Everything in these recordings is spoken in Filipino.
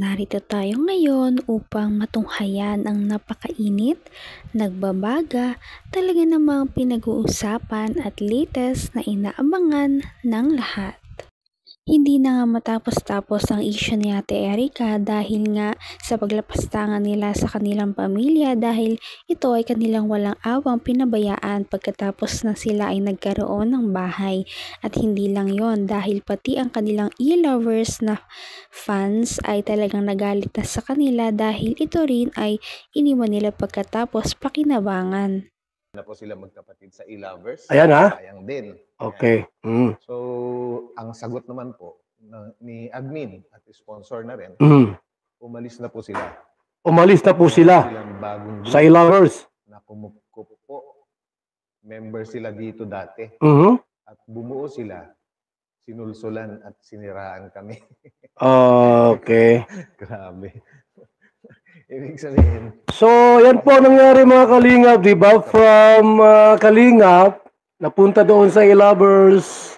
Narito tayo ngayon upang matunghayan ang napakainit, nagbabaga, talaga namang pinag-uusapan at latest na inaabangan ng lahat. Hindi na nga matapos-tapos ang issue ni Ate Erica dahil nga sa paglapastangan nila sa kanilang pamilya dahil ito ay kanilang walang awang pinabayaan pagkatapos na sila ay nagkaroon ng bahay. At hindi lang yon dahil pati ang kanilang e-lovers na fans ay talagang nagalit na sa kanila dahil ito rin ay iniwan nila pagkatapos pakinabangan. Na po sila magkapatid sa e-lovers. Ayan ha? Sayang din. Okay. So, ang sagot naman po ni admin at sponsor na rin, umalis na po sila. Umalis na po sila Silang bagong sa e-lovers. na kumupkup po. Member sila dito dati. At bumuo sila. Sinulsulan at siniraan kami. Okay. Grabe. Ibig sabihin, So, yan po nangyari mga Kalingap, di ba? From Kalingap, napunta doon sa e-lovers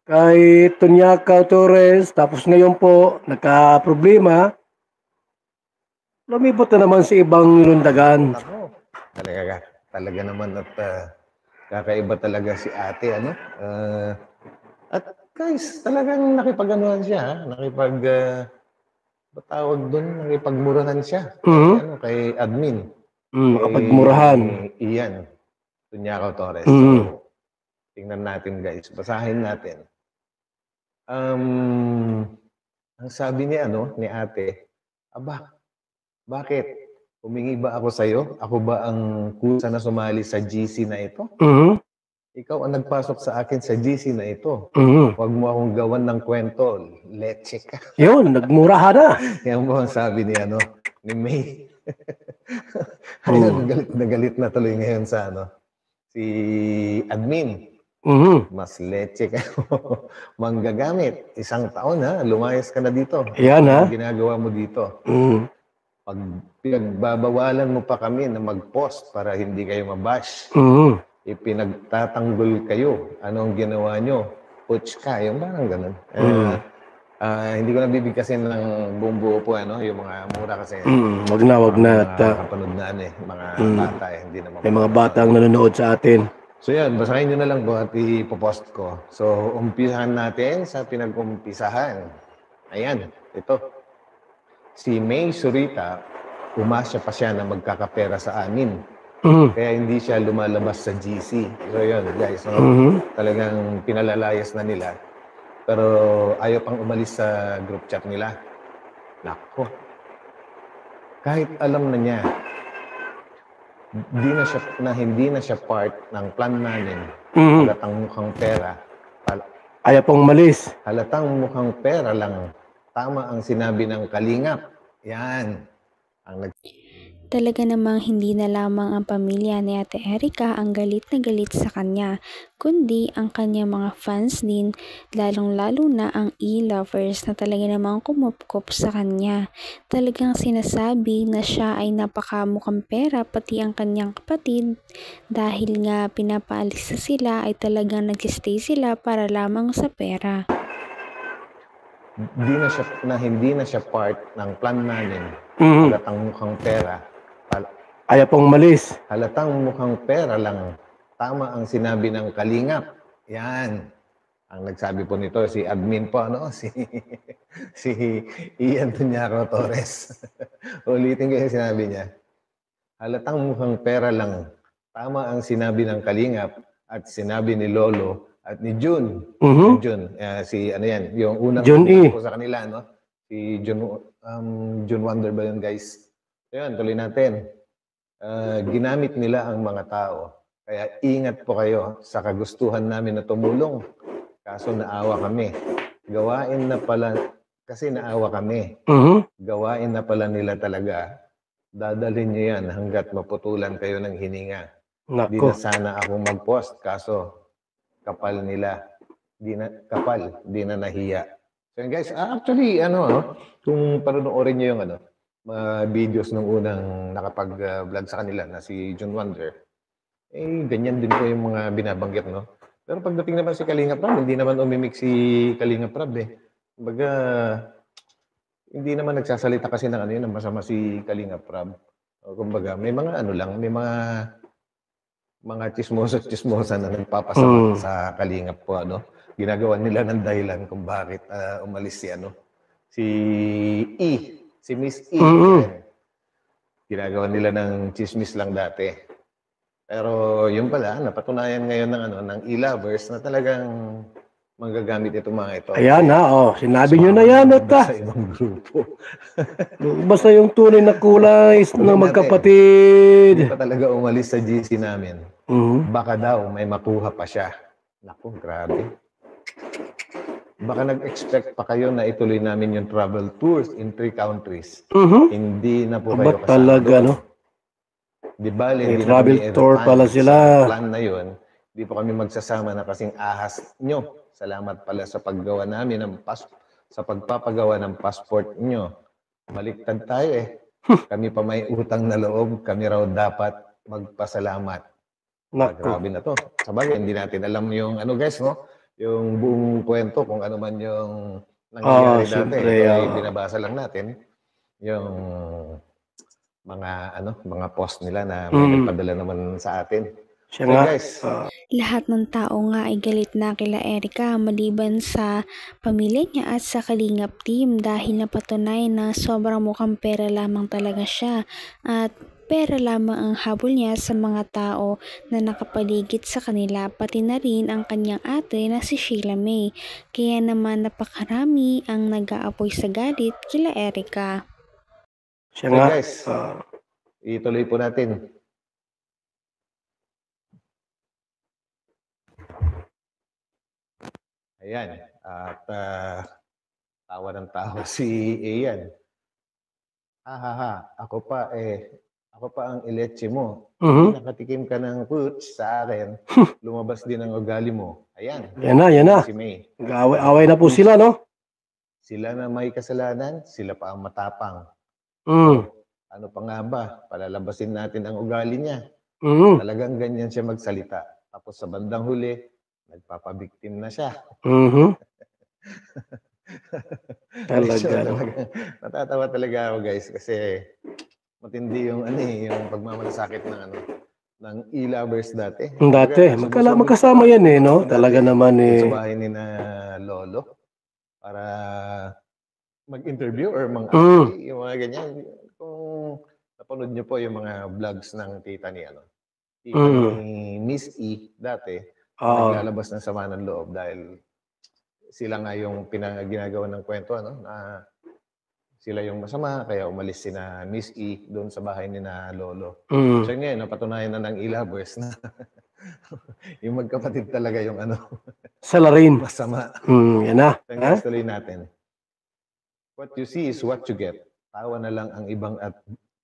kay Tonyaka Torres. Tapos ngayon po, nagka-problema. Lumibot na naman sa ibang lundagan. ako. Talaga naman at kakaiba talaga si ate, ano? At guys, talagang nakipag-anuhan siya, ha? Batawag doon, nakipagmurahan siya. Ano, kay admin. Makapagmurahan. Kay Ian Tunyakaw Torres. So, tingnan natin guys. Basahin natin. Ang sabi ni ate, aba, bakit? Humingi ba ako sa'yo? Ako ba ang kusa na sumali sa GC na ito? Ikaw ang nagpasok sa akin sa GC na ito. Huwag mo akong gawan ng kwento. Leche ka. Yun, nagmurahan na. Yan po ang sabi ni May. Ayun, galit na tuloy ngayon sa si admin. Mas leche ka. Manggagamit. 1 taon ha, lumayas ka na dito. Yan ha. Ang ginagawa mo dito. Pag pinagbabawalan mo pa kami na mag-post para hindi kayo mabash. Ipinagtatanggol kayo. Anong ginawa nyo? Puts ka. Yung parang ganun. Hindi ko nabibigkasin ng buong buo po, yung mga mura kasi. Wag na. Kapanood na mga bata hindi naman. May mga batang nanonood sa atin. So yan, basahin nyo na lang po at ipopost ko. So, umpisahan natin sa pinag-umpisahan. Ayan, ito. Si May Surita, umasya pa siya na magkakapera sa amin. Kaya hindi siya lumalabas sa GC. So yun, guys. So, talagang pinalalayas na nila. Pero ayaw pang umalis sa group chat nila. Nako. Kahit alam na niya, hindi na siya part ng plan namin. Halatang mukhang pera. Ayaw pang umalis. Halatang mukhang pera lang. Tama ang sinabi ng Kalingap. Yan. Talaga namang hindi na lamang ang pamilya ni Ate Erica ang galit na galit sa kanya, kundi ang kanyang mga fans din, lalong-lalo na ang e-lovers na talaga namang kumupkop sa kanya. Talagang sinasabi na siya ay napakamukhang pera pati ang kanyang kapatid dahil nga pinapaalis na sila ay talagang nag-stay sila para lamang sa pera. Hindi na siya part ng plan namin. Halatang mukhang pera. Ayaw pang umalis. Halatang mukhang pera lang. Tama ang sinabi ng Kalingap. Yan. Ang nagsabi po nito, si admin po, si Ian Tunyakaw Torres. Ulitin ko yung sinabi niya. Halatang mukhang pera lang. Tama ang sinabi ng Kalingap at sinabi ni Lolo at ni Jun. Jun, yung unang Jun E. po sa kanila, Si Jun Wonder ba yun, guys? Ayun, tuloy natin. Ginamit nila ang mga tao. Kaya ingat po kayo sa kagustuhan namin na tumulong. Kaso naawa kami. Gawain na pala, kasi naawa kami. Gawain na pala nila talaga. Dadalhin nyo yan hanggat maputulan kayo ng hininga. Di na sana ako mag-post. Kaso kapal nila. Di na nahiya. So guys, actually, kung panonoorin nyo yung videos nung unang nakapag-vlog sa kanila na si Jun Wonder, ganyan din po yung mga binabanggit, Pero pagdating naman si Kalingap Rab, hindi naman umimik si Kalingap Rab, Kumbaga, hindi naman nagsasalita kasi ng ano yun, ng masama si Kalinga Prab. O, kumbaga, may mga ano lang, may mga chismosa na nagpapasama sa Kalingap po, ano. Ginagawa nila ng dahilan kung bakit umalis si ano, si Miss E. Yan. Ginagawa nila ng chismis lang dati. Pero yun pala, napatunayan ngayon ng ano, ng e-lovers na talagang manggagamit itong mga ito. Ayan na, sinabi nyo na yan, Sa ibang grupo. Basta yung tunay na kulay ng magkapatid. Hindi pa talaga umalis sa GC namin. Baka daw may makuha pa siya. Naku, grabe. Baka nag-expect pa kayo na ituloy namin yung travel tours in 3 countries. Hindi na po kayo kasama. Talaga, no? Di ba, hindi travel tour pala sila. Plan na yun, di po kami magsasama na kasing ahas nyo. Salamat pala sa paggawa namin ng sa pagpapagawa ng passport nyo. Baliktad tayo eh. Kami pa may utang na loob, kami raw dapat magpasalamat. Grabe na to. Sabagay, hindi natin alam yung ano guys, no? Yung buong kwento kung ano man yung nangyayari dati. Kaya binabasa lang natin yung mga post nila na may nagpadala naman sa atin. Siya nga. Guys, Lahat ng tao nga ay galit na kila Erica maliban sa pamilya niya at sa Kalingap team dahil napatunay na sobrang mukhang pera lamang talaga siya at pera lamang ang habol niya sa mga tao na nakapaligid sa kanila, pati na rin ang kanyang ate na si Sheila May. Kaya naman napakarami ang nag-aapoy sa galit kila Erica. Siya nga. Guys, ituloy po natin. Ayan. At tawa ng tawa si Ian. Ako pa ang ileche mo. Nakatikim ka ng pooch sa akin. Lumabas din ang ugali mo. Ayan. Yan na. Si May. Away na po sila, no? Sila na may kasalanan, sila pa ang matapang. Ano pa nga ba? Palalabasin natin ang ugali niya. Talagang ganyan siya magsalita. Tapos sa bandang huli, nagpapabiktim na siya. Talaga. Natatawa talaga ako guys kasi matindi yung yung pagmamalasakit ng e-lovers dati. Magkasama yan eh, no? Talaga naman eh. Sa bahay ni na Lolo para mag-interview or mang-ask yung mga ganyan. Kung napanood niyo po yung mga vlogs ng tita ni Miss E dati, naglalabas ng sama ng loob dahil sila nga yung ginagawa ng kwento na sila yung masama kaya umalis sina Miss E doon sa bahay ni na Lolo. So ngayon napatunayan na ng e-lovers na yung magkapatid talaga yung salarin masama. Yan na. Tuloy natin. What you see is what you get. Tawa na lang ang ibang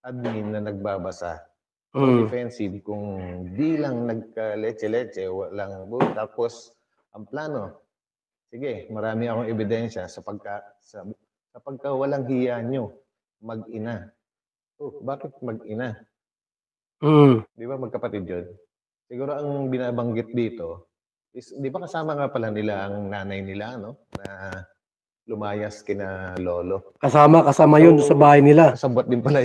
admin na nagbabasa. Defensive kung di lang nagka-leche-leche, walang tapos ang plano. Sige, marami akong ebidensya sa pagka walang hiya nyo, mag-ina. Bakit mag-ina? Di ba magkapatid yun? Siguro ang binabanggit dito is, di ba kasama nga pala nila ang nanay nila, no? Na lumayas kina Lolo. Kasama yun sa bahay nila. Kasabwat din pala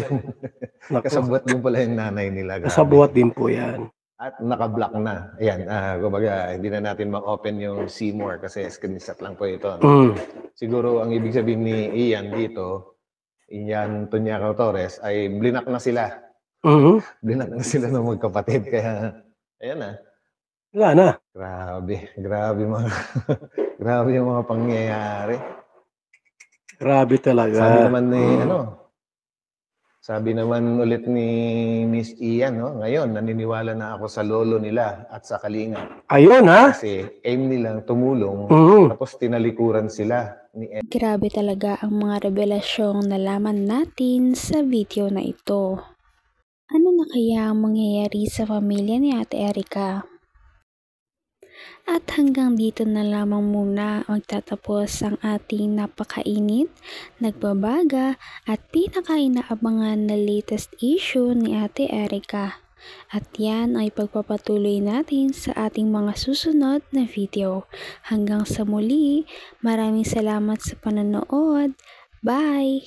yung nanay nila. Kasabwat din po yan. At naka-block na. Ayan, kumbaga, hindi na natin ma-open yung Seymour kasi screenshot lang po ito. Siguro ang ibig sabihin ni Ian dito, Ian Tunyacao Torres, ay blinak na sila. Blinak na sila ng magkapatid. Kaya, ayan na. Wala na. Grabe yung mga pangyayari. Grabe talaga. Sabi naman ulit ni Miss Ian, ngayon naniniwala na ako sa lolo nila at sa Kalinga. Ayun ha? Kasi aim nilang tumulong, tapos tinalikuran sila ni Ed. Grabe talaga ang mga revelasyong nalaman natin sa video na ito. Ano na kaya ang mangyayari sa pamilya ni Ate Erica? At hanggang dito na lamang muna magtatapos ang ating napakainit, nagbabaga at pinakainaabangan na latest issue ni Ate Erica. At yan ay pagpapatuloy natin sa ating mga susunod na video. Hanggang sa muli, maraming salamat sa panonood. Bye!